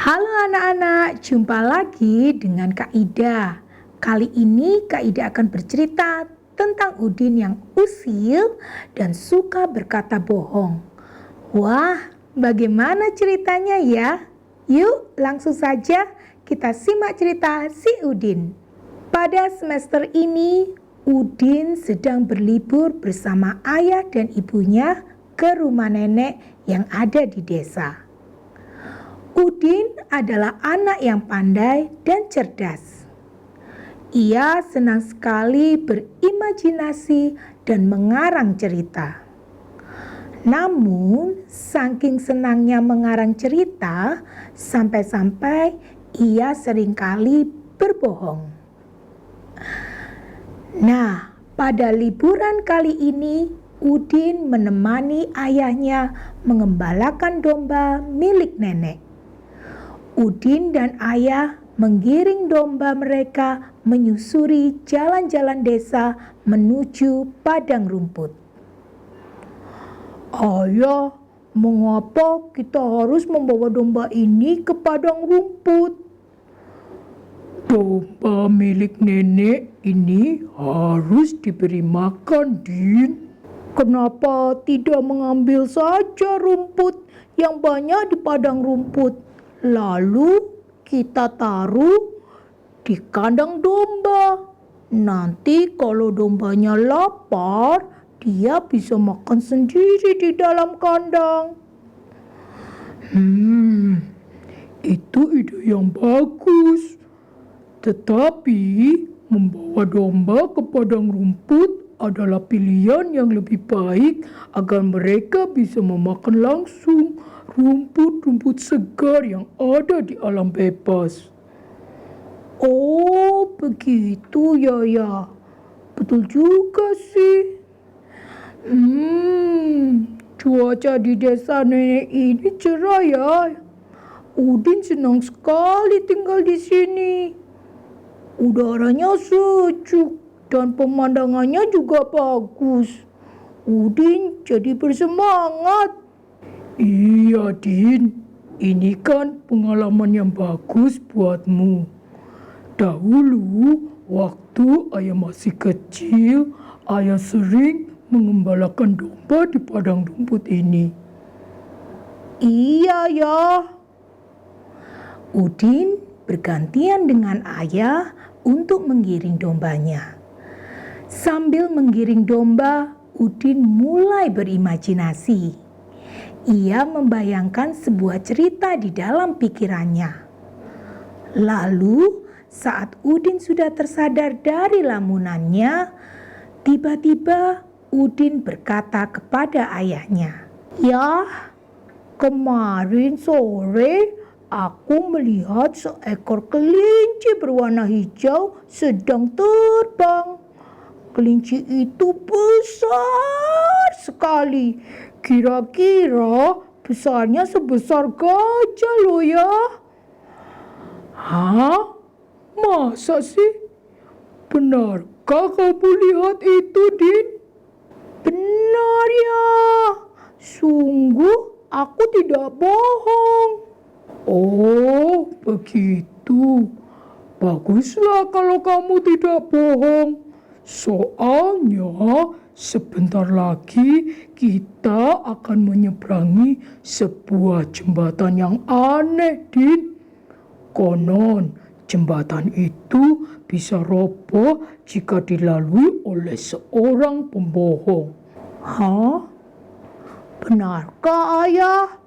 Halo anak-anak, jumpa lagi dengan Kak Ida. Kali ini Kak Ida akan bercerita tentang Udin yang usil dan suka berkata bohong. Wah, bagaimana ceritanya ya? Yuk langsung saja kita simak cerita si Udin. Pada semester ini, Udin sedang berlibur bersama ayah dan ibunya ke rumah nenek yang ada di desa. Udin adalah anak yang pandai dan cerdas. Ia senang sekali berimajinasi dan mengarang cerita. Namun, saking senangnya mengarang cerita, sampai-sampai ia seringkali berbohong. Nah, pada liburan kali ini, Udin menemani ayahnya mengembalakan domba milik nenek. Udin dan ayah menggiring domba mereka menyusuri jalan-jalan desa menuju padang rumput. Ayah, mengapa kita harus membawa domba ini ke padang rumput? Domba milik nenek ini harus diberi makan, Din. Kenapa tidak mengambil saja rumput yang banyak di padang rumput? Lalu kita taruh di kandang domba. Nanti kalau dombanya lapar, dia bisa makan sendiri di dalam kandang. Itu ide yang bagus. Tetapi membawa domba ke padang rumput adalah pilihan yang lebih baik agar mereka bisa memakan langsung rumput-rumput segar yang ada di alam bebas. Oh, begitu ya. Betul juga sih. Cuaca di desa nenek ini cerah ya. Udin senang sekali tinggal di sini. Udaranya sejuk dan pemandangannya juga bagus. Udin jadi bersemangat. Iya, Din. Ini kan pengalaman yang bagus buatmu. Dahulu, waktu ayah masih kecil, ayah sering mengembalakan domba di padang rumput ini. Iya ya. Udin bergantian dengan ayah untuk menggiring dombanya. Sambil menggiring domba, Udin mulai berimajinasi. Ia membayangkan sebuah cerita di dalam pikirannya. Lalu, saat Udin sudah tersadar dari lamunannya, tiba-tiba Udin berkata kepada ayahnya, "Yah, kemarin sore aku melihat seekor kelinci berwarna hijau sedang terbang. Kelinci itu besar sekali. Kira-kira besarnya sebesar gajah loh ya." Hah? Masa sih? Benarkah kamu lihat itu, Din? Benar ya. Sungguh aku tidak bohong. Oh, begitu. Baguslah kalau kamu tidak bohong. Soalnya sebentar lagi kita akan menyeberangi sebuah jembatan yang aneh, Din. Konon, jembatan itu bisa roboh jika dilalui oleh seorang pembohong. Hah? Benarkah, Ayah?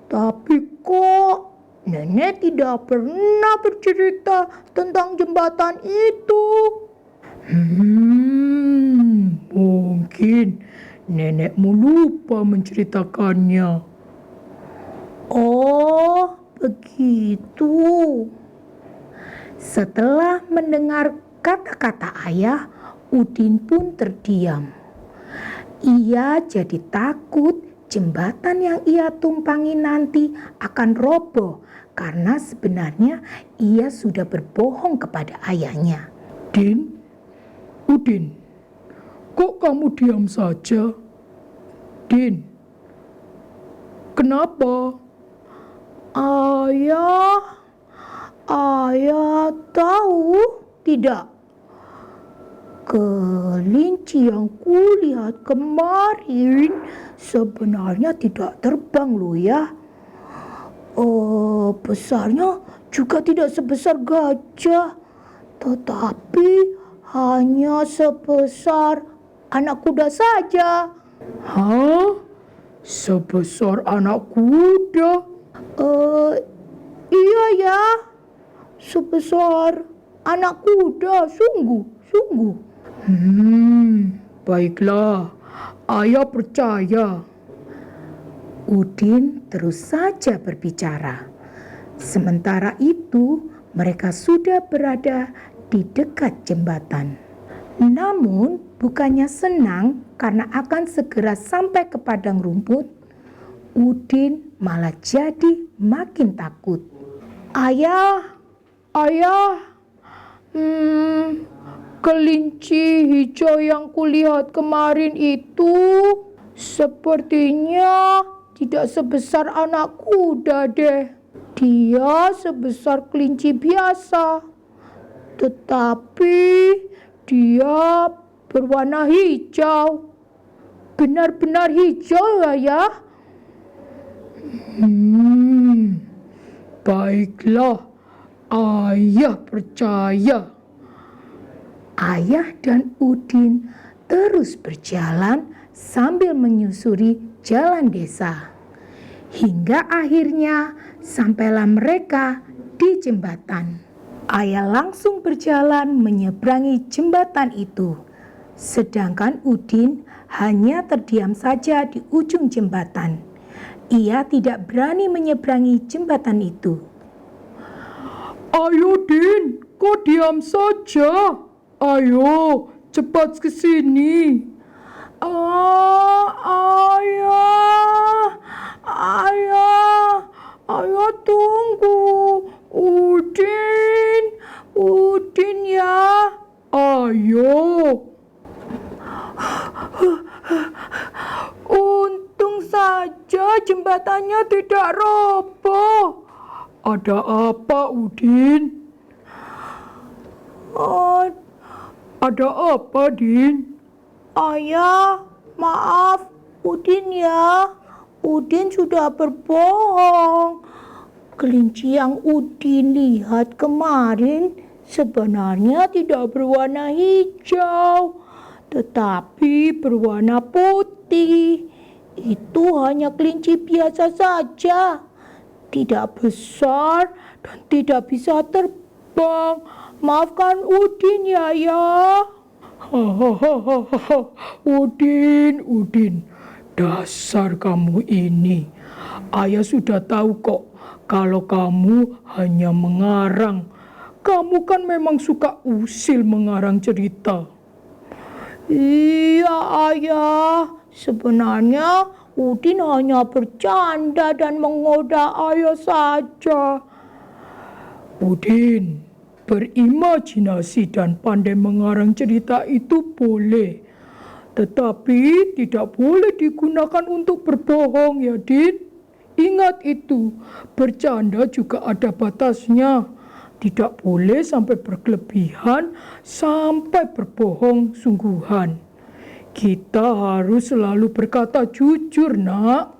Tapi kok nenek tidak pernah bercerita tentang jembatan itu? Mungkin nenekmu lupa menceritakannya. Oh, begitu. Setelah mendengar kata-kata ayah, Udin pun terdiam. Ia jadi takut jembatan yang ia tumpangi nanti akan roboh karena sebenarnya ia sudah berbohong kepada ayahnya. Udin, kok kamu diam saja? Din, kenapa? Ayah, ayah tahu tidak? Kelinci yang kulihat kemarin sebenarnya tidak terbang loh ya. Besarnya juga tidak sebesar gajah, tetapi hanya sebesar anak kuda saja. Hah? Sebesar anak kuda? Iya ya, sebesar anak kuda, sungguh. Baiklah, ayah percaya. Udin terus saja berbicara. Sementara itu, mereka sudah berada di dekat jembatan. Namun, bukannya senang karena akan segera sampai ke padang rumput, Udin malah jadi makin takut. Ayah, kelinci hijau yang kulihat kemarin itu sepertinya tidak sebesar anak kuda deh. Dia sebesar kelinci biasa, tetapi dia berwarna hijau. Benar-benar hijau ya. Baiklah, ayah percaya. Ayah dan Udin terus berjalan sambil menyusuri jalan desa. Hingga akhirnya sampailah mereka di jembatan. Ayah langsung berjalan menyeberangi jembatan itu. Sedangkan Udin hanya terdiam saja di ujung jembatan. Ia tidak berani menyeberangi jembatan itu. Ayo Din, kok diam saja? Ayo, cepat ke sini. Ayah tunggu. Udin ya. Ayo. Untung saja jembatannya tidak roboh. Ada apa, Udin? Ada apa, Din? Ayah, maaf, Udin ya. Udin sudah berbohong. Kelinci yang Udin lihat kemarin sebenarnya tidak berwarna hijau, tetapi berwarna putih. Itu hanya kelinci biasa saja, tidak besar dan tidak bisa terbang. Maafkan Udin ya. Udin, dasar kamu ini. Ayah sudah tahu kok kalau kamu hanya mengarang. Kamu kan memang suka usil mengarang cerita. Iya ayah, sebenarnya Udin hanya bercanda dan menggoda ayah saja. Udin, berimajinasi dan pandai mengarang cerita itu boleh, tetapi tidak boleh digunakan untuk berbohong ya Din. Ingat itu, bercanda juga ada batasnya. Tidak boleh sampai berkelebihan, sampai berbohong sungguhan. Kita harus selalu berkata jujur, nak.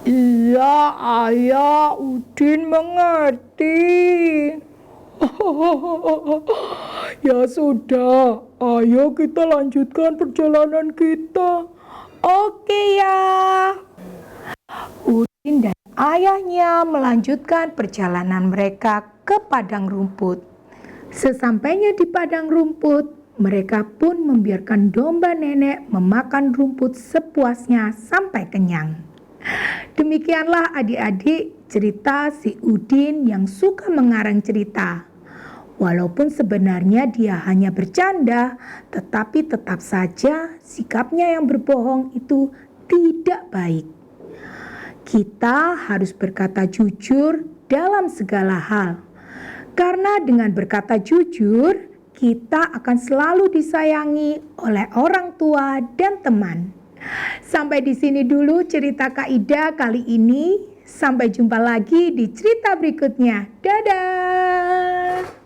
Iya, ayah, Udin mengerti. Ya sudah, ayo kita lanjutkan perjalanan kita. Oke ya. Udin dan ayahnya melanjutkan perjalanan mereka ke padang rumput. Sesampainya di padang rumput, mereka pun membiarkan domba nenek memakan rumput sepuasnya sampai kenyang. Demikianlah adik-adik cerita si Udin yang suka mengarang cerita. Walaupun sebenarnya dia hanya bercanda, tetapi tetap saja sikapnya yang berbohong itu tidak baik. Kita harus berkata jujur dalam segala hal. Karena dengan berkata jujur, kita akan selalu disayangi oleh orang tua dan teman. Sampai di sini dulu cerita Kak Ida kali ini. Sampai jumpa lagi di cerita berikutnya. Dadah!